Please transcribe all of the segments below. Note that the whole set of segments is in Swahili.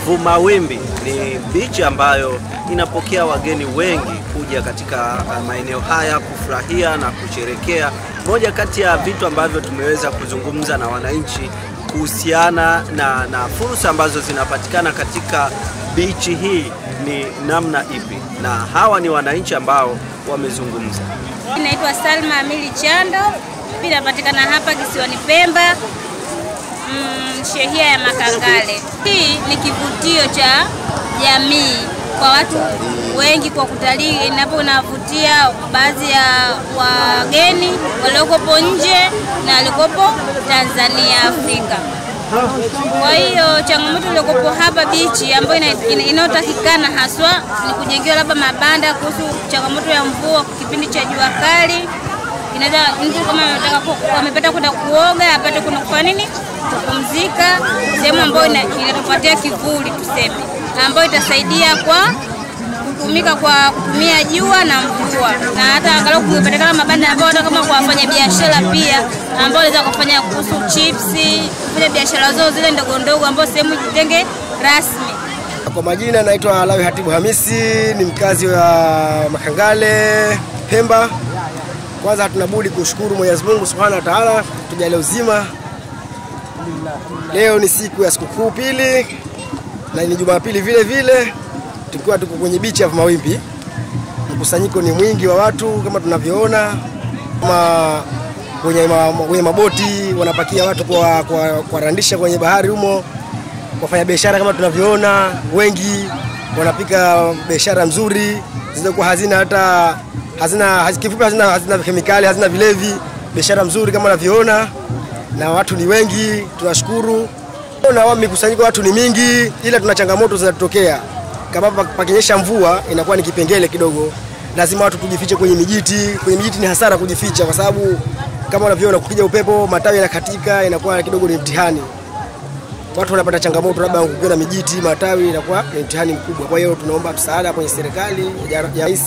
Vumawimbi ni beach ambayo inapokea wageni wengi kuja katika maeneo haya kufurahia na kusherekea. Moja kati ya vitu ambavyo tumeweza kuzungumza na wananchi kuhusiana na fursa ambazo zinapatikana katika beach hii ni namna ipi, na hawa ni wananchi ambao wamezungumza. Naitwa Salma Amili Chando, pia napatikana hapa kisiwani Pemba, shehia ya Makangale. Hii ni kivutio cha jamii kwa watu wengi kwa kutalii, inavutia baadhi ya wageni waliokopo nje na waliokopo Tanzania, Afrika. Kwa hiyo changamoto iliyokopo hapa bichi ambayo inayotakikana haswa ni kujengewa labda mabanda kuhusu changamoto ya mvua kipindi cha jua kali. Inaweza mtu kama amepata kwenda kuoga apate kuna kufanya nini, kupumzika sehemu ambayo inatupatia kivuli tuseme, ambayo itasaidia kwa kutumika kwa kutumia jua na mvua, na hata angalau kupatikana mabanda ambayo hata kama kwa wafanya biashara pia ambao wanaweza kufanya kuhusu chips, kufanya biashara zao zile ndogo ndogo ambao sehemu jitenge rasmi. Kwa majina naitwa Alawi Hatibu Hamisi, ni mkazi wa Makangale, Pemba. Kwanza tunabudi kushukuru Mwenyezi Mungu Subhanahu wa Ta'ala tujalie uzima. Leo ni siku ya sikukuu pili na ni Jumapili vile vile, tukiwa tuko kwenye beach ya Vumawimbi. Mkusanyiko ni mwingi wa watu kama tunavyoona, kama kwenye maboti wanapakia watu kwa randisha kwenye bahari humo. Wafanya biashara kama tunavyoona wengi wanapika biashara nzuri zilizokuwa hazina kemikali, hazina vilevi, biashara nzuri kama unavyoona, na watu ni wengi, tunashukuru. Na mikusanyiko watu ni mingi, ila tuna changamoto zinatokea. Kama pakinyesha mvua inakuwa ni kipengele kidogo, lazima watu tujifiche kwenye mijiti. Kwenye mijiti ni hasara kujificha kwa sababu kama unavyoona kukija upepo matawi yanakatika, inakuwa kidogo ni mtihani. Watu wanapata changamoto labda kukiwa mijiti, matawi, inakuwa ni mtihani mkubwa. Kwa hiyo tunaomba msaada kwenye serikali ya Rais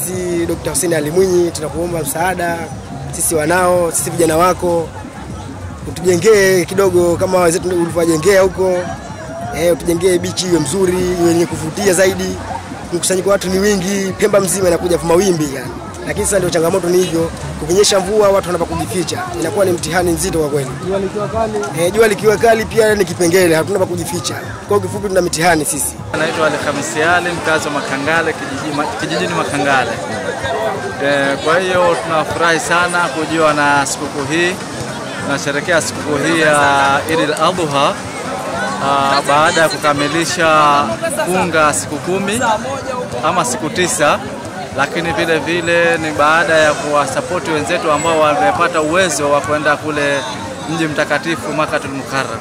Dr. Hussein Ali Mwinyi, tunakuomba msaada sisi wanao, sisi vijana wako, utujengee kidogo kama wenzetu ulivyojengea huko. Utujengee bichi iwe mzuri, iwe yenye kuvutia zaidi. Mkusanyiko watu ni wingi, Pemba mzima inakuja Vumawimbi yani. Lakini sasa ndio changamoto ni hivyo, kukinyesha mvua watu wanapa kujificha. Inakuwa ni mtihani mzito kwa kweli. Jua likiwa kali? Jua likiwa kali pia ni kipengele, hatuna pa kujificha. Kwa kifupi tuna mitihani sisi. Naitwa Ali Khamisi Ali, mkazi wa Makangale, kijijini Makangale. Kwa hiyo tunafurahi sana kujua na sikukuu hii. Tunasherehekea sikukuu hii ya Eid al-Adha baada ya kukamilisha funga siku 10 ama siku 9, lakini vile vile ni baada ya kuwasapoti wenzetu ambao wamepata uwezo wa kwenda kule mji mtakatifu Makkatul Mukarram.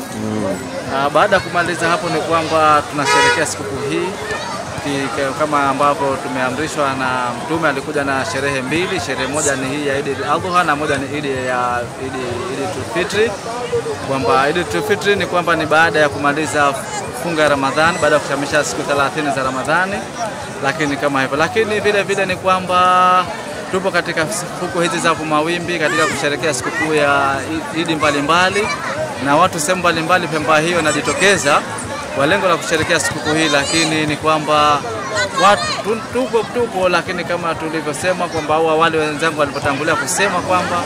Baada ya kumaliza hapo ni kwamba tunasherehekea sikukuu hii kama ambavyo tumeamrishwa na Mtume. Alikuja na sherehe mbili, sherehe moja ni hii ya Eid al-Adha na moja ni Eid al-Fitr. Kwamba Eid al-Fitr ni kwamba ni baada ya kumaliza funga Ramadhani, baada ya kukamilisha siku 30 za Ramadhani, lakini kama hivyo. Lakini vile vile ni kwamba tupo katika siku hizi za Vumawimbi katika kusherehekea sikukuu ya Eid mbalimbali, na watu sehemu mbalimbali Pemba hiyo najitokeza kwa lengo la kusherehekea sikukuu hii. Lakini ni kwamba watu tupo, lakini kama tulivyosema kwamba awali wenzangu walipotangulia kusema kwamba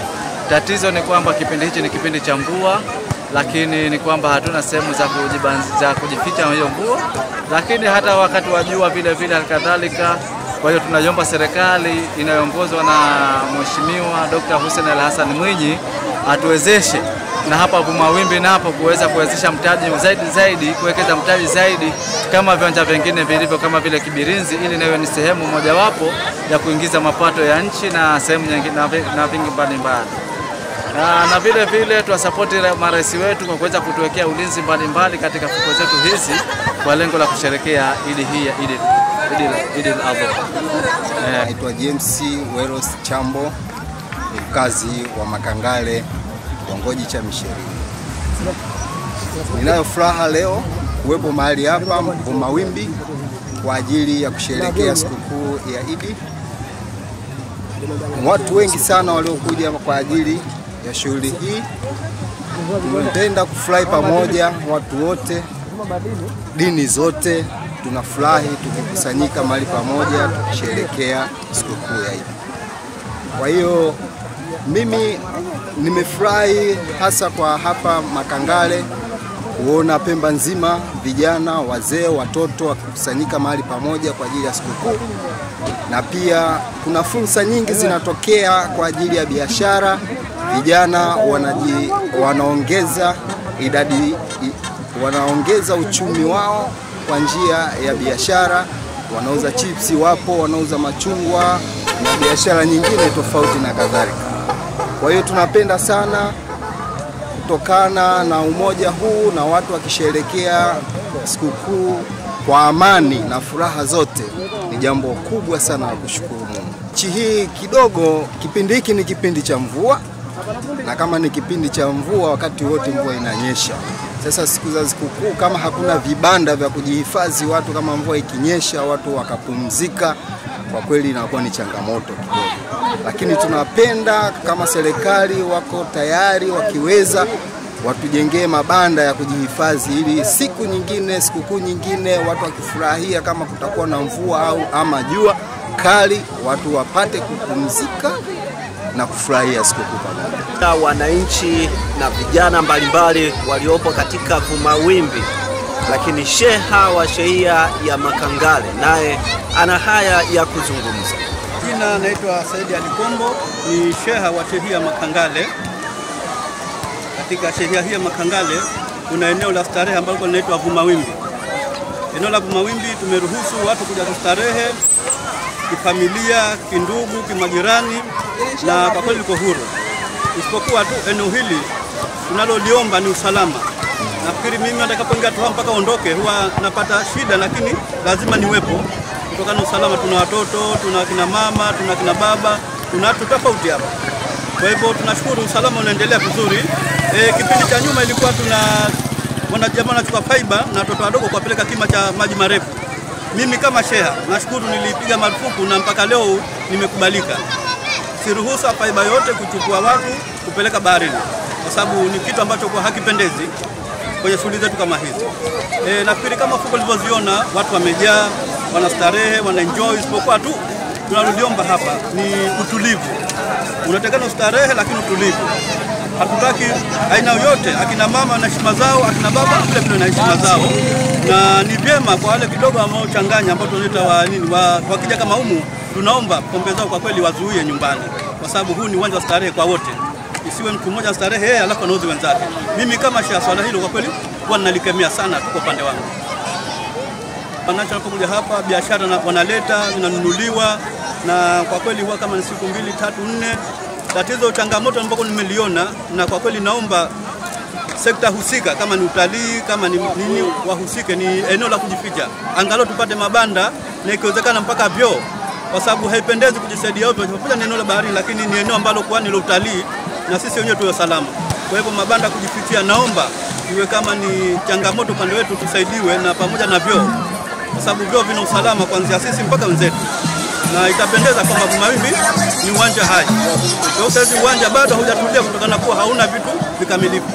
tatizo ni kwamba kipindi hichi ni kipindi cha mvua, lakini ni kwamba hatuna sehemu za kujificha hiyo mvua, lakini hata wakati wa jua vile vile kadhalika. Kwa hiyo tunaiomba serikali inayoongozwa na Mheshimiwa Dr. Hussein Ali Hassan Mwinyi atuwezeshe na hapa Vumawimbi napo kuwezesha mtaji zaidi, kuwekeza mtaji zaidi kama viwanja vingine vilivyo kama vile Kibirinzi, ili nayo ni sehemu mojawapo ya kuingiza mapato ya nchi na sehemu nyingine na vingi mbalimbali. Na vile vile tuwasapoti marais wetu kwa kuweza kutuwekea ulinzi mbalimbali katika fukwe zetu hizi kwa lengo la kusherehekea Eid hii ya Eid al-Adha. Naitwa James Weros Chambo, mkazi wa Makangale, kitongoji cha Misherini. Ninayo furaha leo kuwepo mahali hapa Vumawimbi kwa ajili ya kusherehekea sikukuu ya Eid. Watu wengi sana waliokuja kwa ajili ya shughuli hii. Tunapenda kufurahi pamoja watu wote dini zote tunafurahi tukikusanyika mahali pamoja tukisherehekea sikukuu ya Eid. Kwa hiyo mimi nimefurahi hasa kwa hapa Makangale kuona Pemba nzima, vijana, wazee, watoto wakikusanyika mahali pamoja kwa ajili ya sikukuu. Na pia kuna fursa nyingi zinatokea kwa ajili ya biashara. Vijana wanaongeza uchumi wao kwa njia ya biashara. Wanauza chipsi, wapo wanauza machungwa na biashara nyingine tofauti na kadhalika. Kwa hiyo tunapenda sana kutokana na umoja huu na watu wakisherehekea sikukuu kwa amani na furaha zote, ni jambo kubwa sana la kushukuru Mungu. Nchi hii kidogo, kipindi hiki ni kipindi cha mvua, na kama ni kipindi cha mvua, wakati wote mvua inanyesha. Sasa siku za sikukuu kama hakuna vibanda vya kujihifadhi watu, kama mvua ikinyesha watu wakapumzika, kwa kweli inakuwa ni changamoto kidogo. Lakini tunapenda kama serikali wako tayari, wakiweza watujengee mabanda ya kujihifadhi, ili siku nyingine, sikukuu nyingine, watu wakifurahia kama kutakuwa na mvua au ama jua kali, watu wapate kupumzika na kufurahia sikukuu pamoja. Wananchi na vijana mbalimbali waliopo katika Vumawimbi, lakini sheha wa shehia ya Makangale naye ana haya ya kuzungumza. Jina naitwa Saidi Alikombo, ni sheha wa shehia ya Makangale. Katika shehia hii ya Makangale kuna eneo la starehe ambalo linaitwa Vumawimbi. Eneo la Vumawimbi tumeruhusu watu kuja kustarehe kifamilia, kindugu, kimajirani, na kwa kweli liko huru. Isipokuwa tu eneo hili tunaloliomba ni usalama. Nafikiri mimi nitakapoingia tu mpaka ondoke huwa napata shida, lakini lazima niwepo kutokana na usalama. Tuna watoto, tuna kina mama, tuna kina baba, tuna watu tofauti hapa. Kwa hivyo tunashukuru usalama unaendelea vizuri. Kipindi cha nyuma ilikuwa tuna wanajamaa wanachukua fiber na watoto wadogo kuwapeleka kima cha maji marefu. Mimi kama sheha nashukuru nilipiga marufuku na mpaka leo nimekubalika. Siruhusa fiber yote kuchukua watu kupeleka baharini, kwa sababu ni kitu ambacho kwa hakipendezi kwenye shughuli zetu kama hizi. Nafikiri kama fuko ulivyoziona watu wamejaa, wanastarehe, wanaenjoy. Isipokuwa tu tunaloliomba hapa ni utulivu. Unatakana ustarehe lakini utulivu. Hatutaki aina yoyote, akina mama na heshima zao, akina baba vile vile na heshima zao. Na ni vyema kwa wale kidogo ambao changanya ambao tunaita wakija kama humu, tunaomba pombe zao kwa kweli wazuie nyumbani, kwa sababu huu ni uwanja wa starehe kwa wote. Isiwe mtu mmoja starehe yeye alafu anauzi wenzake. Mimi kama sheha, swala hilo kwa kweli huwa nalikemea sana kwa upande wangu. Wananchi wanapokuja hapa, biashara wanaleta, zinanunuliwa, na kwa kweli huwa kama ni siku 2, 3, 4. Tatizo changamoto ambako nimeliona, na kwa kweli naomba sekta husika, kama ni utalii, kama ni nini, wahusike, ni eneo la kujificha. Angalau tupate mabanda na ikiwezekana mpaka vyoo, kwa sababu haipendezi kujisaidia watu wakipokuja ni eneo la bahari, lakini ni eneo ambalo kwa ni la utalii na sisi wenyewe tuwe salama. Kwa hivyo mabanda kujifichia, naomba iwe kama ni changamoto pande wetu tusaidiwe, na pamoja na vyoo, kwa sababu vyoo vina usalama kuanzia sisi mpaka wenzetu. Na itapendeza kwamba Vumawimbi ni uwanja hai. Kwa hiyo uwanja bado haujatulia kutokana na kuwa hauna vitu vikamilifu.